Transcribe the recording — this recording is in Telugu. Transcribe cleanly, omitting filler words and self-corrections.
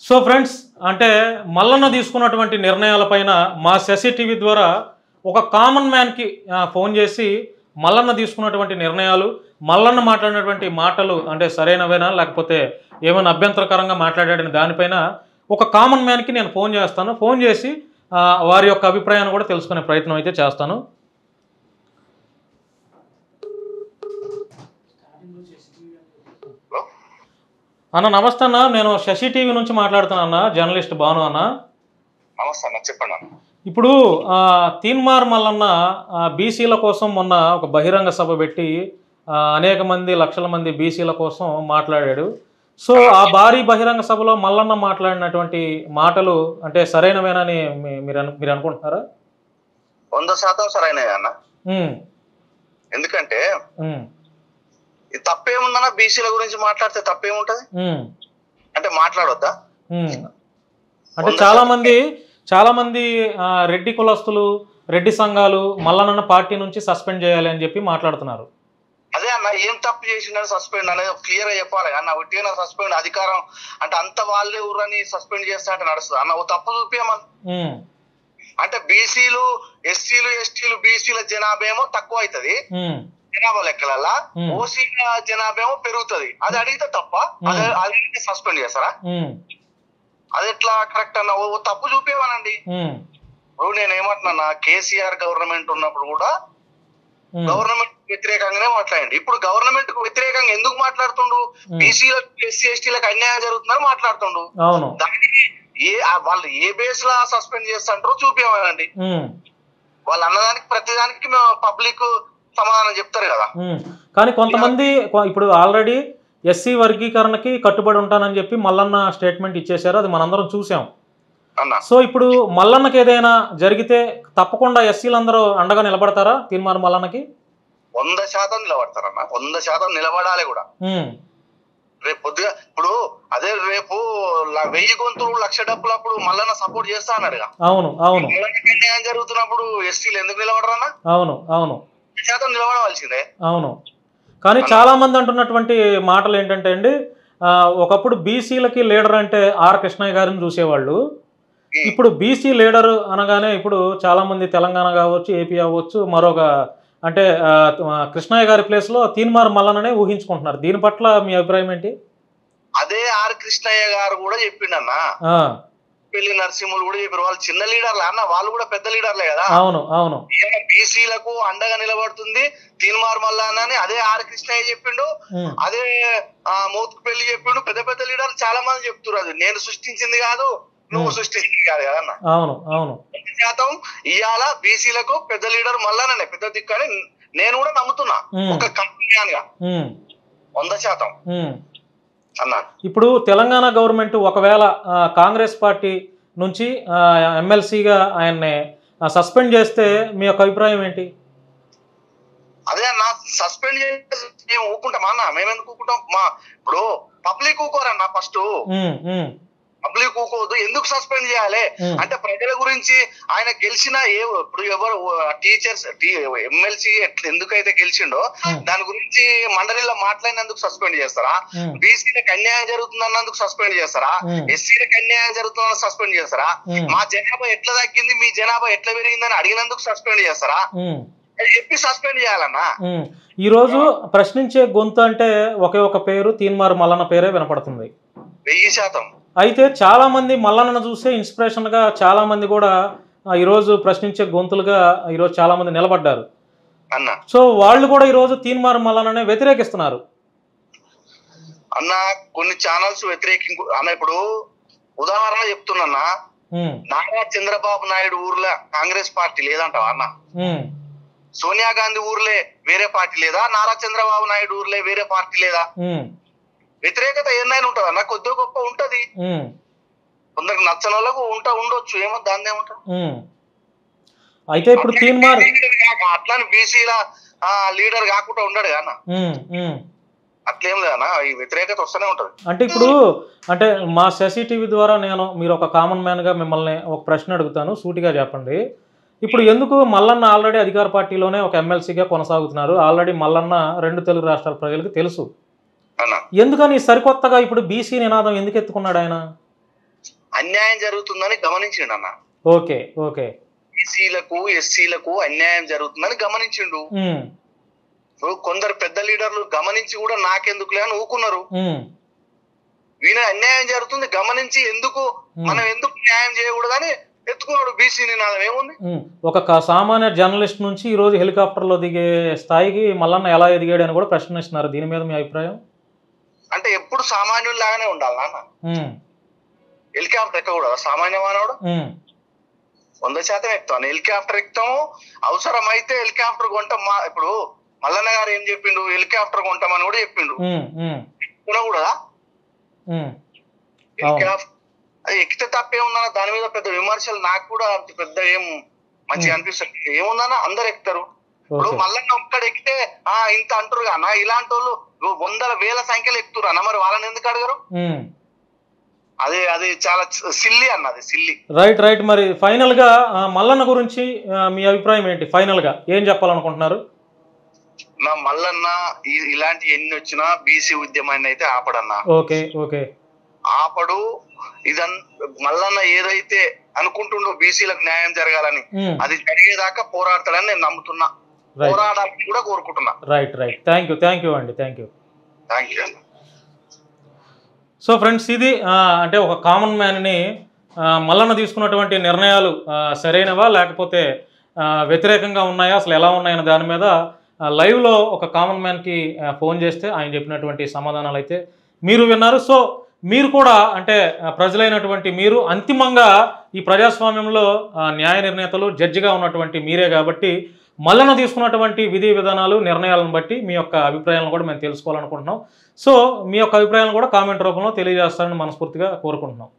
సో ఫ్రెండ్స్, అంటే మల్లన్న తీసుకున్నటువంటి నిర్ణయాలపైన మా శశి టీవీ ద్వారా ఒక కామన్ మ్యాన్కి ఫోన్ చేసి మల్లన్న తీసుకున్నటువంటి నిర్ణయాలు, మల్లన్న మాట్లాడినటువంటి మాటలు అంటే సరైనవేనా లేకపోతే ఏమైనా అభ్యంతరకరంగా మాట్లాడాడని దానిపైన ఒక కామన్ మ్యాన్కి నేను ఫోన్ చేస్తాను. ఫోన్ చేసి వారి యొక్క అభిప్రాయాన్ని కూడా తెలుసుకునే ప్రయత్నం అయితే చేస్తాను. అన్న నమస్తే అన్న, నేను శశి టీవీ నుంచి మాట్లాడుతున్నా అన్న, జర్నలిస్ట్ భాను అన్న. నమస్తే అన్న, చెప్పండి అన్న. ఇప్పుడు తీన్మార్ మల్లన్న బీసీల కోసం మొన్న ఒక బహిరంగ సభ పెట్టి అనేక మంది లక్షల మంది బీసీల కోసం మాట్లాడాడు. సో ఆ భారీ బహిరంగ సభలో మల్లన్న మాట్లాడినటువంటి మాటలు అంటే సరైనవేనని మీరు అనుకుంటున్నారా? 100% సరైనదే అన్న. ఎందుకంటే తప్పేముందన్న, బీసీల గురించి మాట్లాడితే తప్పేముంటది? అంటే మాట్లాడొద్దా? అంటే చాలా మంది రెడ్డి కులస్తులు, రెడ్డి సంఘాలు మల్లన్న పార్టీ నుంచి సస్పెండ్ చేయాలి అని చెప్పి మాట్లాడుతున్నారు. అదే అన్న, ఏం తప్పు చేసిందని సస్పెండ్ అనేది క్లియర్ గా చెప్పాలి అన్న. ఒట్టిగా సస్పెండ్ అధికారం అంటే అంత వాళ్ళే ఊరని సస్పెండ్ చేస్తా అంటే నడుస్తుంది అన్న. ఓ తప్పు చూపించమని. అంటే బీసీలు, ఎస్సీలు, ఎస్టీలు, బీసీల జనాభా ఏమో తక్కువ అవుతుంది జనాభా లెక్కలల్లా, ఓసీల జనాభా ఏమో పెరుగుతుంది. అది అడిగితే తప్ప, అది సస్పెండ్ చేస్తారా? అది ఎట్లా కరెక్ట్ అన్న? ఓ తప్పు చూపేవానండి. ఇప్పుడు నేను ఏమంటున్నా, కేసీఆర్ గవర్నమెంట్ ఉన్నప్పుడు కూడా గవర్నమెంట్ వ్యతిరేకంగానే మాట్లాడండి. ఇప్పుడు గవర్నమెంట్ కు వ్యతిరేకంగా ఎందుకు మాట్లాడుతుండు? బీసీలకు, ఎస్సీ, ఎస్టీలకు అన్యాయం జరుగుతుందని మాట్లాడుతుండు. దానికి వాళ్ళు ఏ బేస్ లా సస్పెండ్ చేస్తాంటారో చూపేవానండి. వాళ్ళు అన్నదానికి ప్రతిదానికి పబ్లిక్ సమాధానం చెప్తారు కదా. కానీ కొంతమంది ఇప్పుడు ఆల్రెడీ ఎస్సీ వర్గీకరణకి కట్టుబడి ఉంటానని చెప్పి మల్లన్న స్టేట్మెంట్ ఇచ్చేశారు, అది మనందరం చూసాం. సో ఇప్పుడు మల్లన్నకి ఏదైనా జరిగితే తప్పకుండా ఎస్సీలందరూ అండగా నిలబడతారా తీన్మార్ మల్లన్నకి? 100% నిలబడతారన్న, 100% నిలబడాలి కూడా. రేపు పొద్దుగా ఇప్పుడు అదే రేపు 1000 గొంతులు 1,00,000 డబ్బులు అప్పుడు మల్లన్న సపోర్ట్ చేస్తా అన్నాడుగా. అవును అవును. అన్యాయం జరుగుతున్నప్పుడు ఎస్సీలు ఎందుకు నిలబడరన్నా? అవును అవును, 100% నిలబడవలసిందే. అవును. కానీ చాలా మంది అంటున్నటువంటి మాటలు ఏంటంటే అండి, ఒకప్పుడు బీసీలకి లీడర్ అంటే ఆర్ కృష్ణయ్య గారిని చూసేవాళ్ళు. ఇప్పుడు బీసీ లీడర్ అనగానే ఇప్పుడు చాలా మంది తెలంగాణ కావచ్చు, ఏపీ అవ్వచ్చు, మరొక అంటే కృష్ణయ్య గారి ప్లేస్ లో తీన్మార్ మల్లన్ననే ఊహించుకుంటున్నారు. దీని పట్ల మీ అభిప్రాయం ఏంటి? అదే ఆర్ కృష్ణయ్య గారు కూడా చెప్పిండన్నా, పెళ్లి నరసింహులు కూడా చెప్పారు. వాళ్ళు చిన్న లీడర్లే అన్న, వాళ్ళు కూడా పెద్ద లీడర్లే కదా. అవును అవును. బీసీలకు అండగా నిలబడుతుంది తీన్మార్ మల్లన్న అని అదే ఆర్ కృష్ణయ్య చెప్పిండు. అదే మోత్కు పెళ్లి చెప్పిండు. పెద్ద పెద్ద లీడర్లు చాలా మంది చెప్తున్నారు. అది నేను సృష్టించింది కాదు, నువ్వు సృష్టించింది కాదు కదన్న. అవును అవును. 100% ఇవాళ బీసీలకు పెద్ద లీడర్ మల్లన్ననే పెద్ద దిక్కు అని నేను కూడా నమ్ముతున్నా, ఒక కంపెనీ గా 100% అన్నా. ఇప్పుడు తెలంగాణ గవర్నమెంట్ ఒకవేళ కాంగ్రెస్ పార్టీ నుంచి ఎమ్మెల్సీగా ఆయన్ని సస్పెండ్ చేస్తే మీ యొక్క అభిప్రాయం ఏంటి? అదే అన్న, సస్పెండ్ చేసి మేము ఊకుంటాం అన్న. మేమెందుకు ఊకుంటాం? ఇప్పుడు పబ్లిక్ ఊకోరన్నా. ఫస్ట్ పబ్లిక్ ఊకోవద్దు. ఎందుకు సస్పెండ్ చేయాలి అంటే ప్రజల గురించి ఆయన గెలిచిన ఇప్పుడు ఎవరు టీచర్స్ ఎమ్మెల్సీ ఎందుకైతే గెలిచిండో దాని గురించి మండలిలో మాట్లాడినందుకు సస్పెండ్ చేస్తారా? బీసీలకు అన్యాయం జరుగుతుంది అన్నందుకు సస్పెండ్ చేస్తారా? ఎస్సీలకు అన్యాయం జరుగుతుందని సస్పెండ్ చేస్తారా? మా జనాభా ఎట్లా తగ్గింది, మీ జనాభా ఎట్లా పెరిగిందని అడిగినందుకు సస్పెండ్ చేస్తారా? చెప్పి సస్పెండ్ చేయాలన్నా. ఈ రోజు ప్రశ్నించే గొంతు అంటే ఒకే ఒక పేరు, తీన్మార్ మల్లన్న పేరే వినపడుతుంది 1000%. అయితే చాలా మంది మల్లన్నను చూసే ఇన్స్పిరేషన్ గా చాలా మంది కూడా ఈరోజు ప్రశ్నించే గొంతులుగా ఈరోజు చాలా మంది నిలబడ్డారు అన్న. సో వాళ్ళు కూడా ఈరోజు తీన్మార్ మల్లన్ననే వ్యతిరేకిస్తున్నారు అన్న. కొన్ని ఛానల్స్ వ్యతిరేకించు అన్న. ఇప్పుడు ఉదాహరణ చెప్తున్నా, నారా చంద్రబాబు నాయుడు ఊర్లో కాంగ్రెస్ పార్టీ లేదంటావా అన్న? సోనియా గాంధీ ఊర్లే వేరే పార్టీ లేదా? నారా చంద్రబాబు నాయుడు ఊర్లే వేరే పార్టీ లేదా? వ్యతిరేకత ఏమైనా ఉంటది అన్న, కొద్దిగా గొప్ప ఉంటది. కొందరికి నచ్చని వాళ్ళకు ఉండొచ్చు, ఏమో దాన్ని ఏమంటారు. అయితే ఇప్పుడు తీన్మార్ అట్లాని బీసీల లీడర్ కాకుండా ఉండడు అన్న. అట్లేం లేదన్నా, ఈ వ్యతిరేకత వస్తూనే ఉంటది. అంటే ఇప్పుడు అంటే మా శశి టీవీ ద్వారా మీరు ఒక కామన్ మ్యాన్ గా మిమ్మల్ని ఒక ప్రశ్న అడుగుతాను, సూటిగా చెప్పండి. ఇప్పుడు ఎందుకు మల్లన్న ఆల్రెడీ అధికార పార్టీలోనే ఒక ఎమ్మెల్సీగా కొనసాగుతున్నారు, ఆల్రెడీ మల్లన్న 2 తెలుగు రాష్ట్రాల ప్రజలకు తెలుసు. ఎందుకని సరికొత్తగా ఇప్పుడు బీసీ నినాదం ఎందుకు ఎత్తుకున్నాడు ఆయన? అన్యాయం జరుగుతుందని గమనించిండు అన్న. Okay okay. బీసీలకు ఎస్సీలకు అన్యాయం జరుగుతుందని గమనించిండు. కొందరు పెద్ద లీడర్లు గమనించి కూడా నాకెందుకులే అని ఊకున్నారు. వీణ అన్యాయం జరుగుతుంది గమనించి ఎందుకు మనం ఎందుకు న్యాయం చేయకూడదని ఎత్తుకున్నాడు బీసీ నినాదం. ఏముంది? ఒక సామాన్య జర్నలిస్ట్ నుంచి ఈ రోజు హెలికాప్టర్లో దిగే స్థాయికి మల్లన్న ఎలా ఎదిగాడు అని కూడా ప్రశ్నిస్తున్నారు. దీని మీద మీ అభిప్రాయం? అంటే ఎప్పుడు సామాన్యుల్లాగానే ఉండాలి నాన్న. హెలికాప్టర్ ఎక్కకూడదా సామాన్య మానవుడు? 100% ఎక్కుతాను. హెలికాప్టర్ ఎక్కుతాము, అవసరమైతే హెలికాప్టర్ కొంటాం. ఇప్పుడు మల్లన్న గారు ఏం చెప్పిండు, హెలికాప్టర్ కొంటామని కూడా చెప్పిండు. కొనకూడదా హెలికాప్టర్? అది ఎక్కితే తప్పేముందన్న, దాని మీద పెద్ద విమర్శలు నాకు కూడా పెద్ద ఏం మంచిగా అనిపిస్తుంది. ఏముందన్న, అందరు ఎక్కుతారు. ఇప్పుడు మల్లన్న ఒక్కడు ఎక్కితే ఇంత అంటారు అన్న, ఇలాంటి వాళ్ళు వందల వేల సంఖ్యలో ఎక్కుతారు అన్న, మరి వాళ్ళని ఎందుకు అడగరు? అది చాలా సిల్లి అన్నది, సిల్లి. Right right. మరి ఫైనల్ గా మల్లన్న గురించి మీ అభిప్రాయం ఏంటి? ఫైనల్ గా ఏం చెప్పాలనుకుంటున్నారు? నా మల్లన్న ఇలాంటి ఎన్ని వచ్చినా బీసీ ఉద్యమాన్ని అయితే ఆపడన్నా. Okay okay. ఆపడు. మల్లన్న ఏదైతే అనుకుంటుండో బీసీలకు న్యాయం జరగాలని, అది జరిగేదాకా పోరాడతాడని నేను నమ్ముతున్నా. పోరాడాలని కూడా కోరుకుంటున్నా. Right right. థ్యాంక్ యూ అండి. Thank you. సో ఫ్రెండ్స్, ఇది అంటే ఒక కామన్ మ్యాన్ని మల్లన్న తీసుకున్నటువంటి నిర్ణయాలు సరైనవా లేకపోతే వ్యతిరేకంగా ఉన్నాయా, అసలు ఎలా ఉన్నాయన్న దాని మీద లైవ్లో ఒక కామన్ మ్యాన్కి ఫోన్ చేస్తే ఆయన చెప్పినటువంటి సమాధానాలు అయితే మీరు విన్నారు. సో మీరు కూడా అంటే ప్రజలైనటువంటి మీరు అంతిమంగా ఈ ప్రజాస్వామ్యంలో న్యాయ నిర్ణేతలు, జడ్జిగా ఉన్నటువంటి మీరే కాబట్టి మల్లన్న తీసుకున్నటువంటి విధి విధానాలు, నిర్ణయాలను బట్టి మీ యొక్క అభిప్రాయాలను కూడా మేము తెలుసుకోవాలనుకుంటున్నాం. సో మీ యొక్క అభిప్రాయాలను కూడా కామెంట్ రూపంలో తెలియజేస్తారని మనస్ఫూర్తిగా కోరుకుంటున్నాం.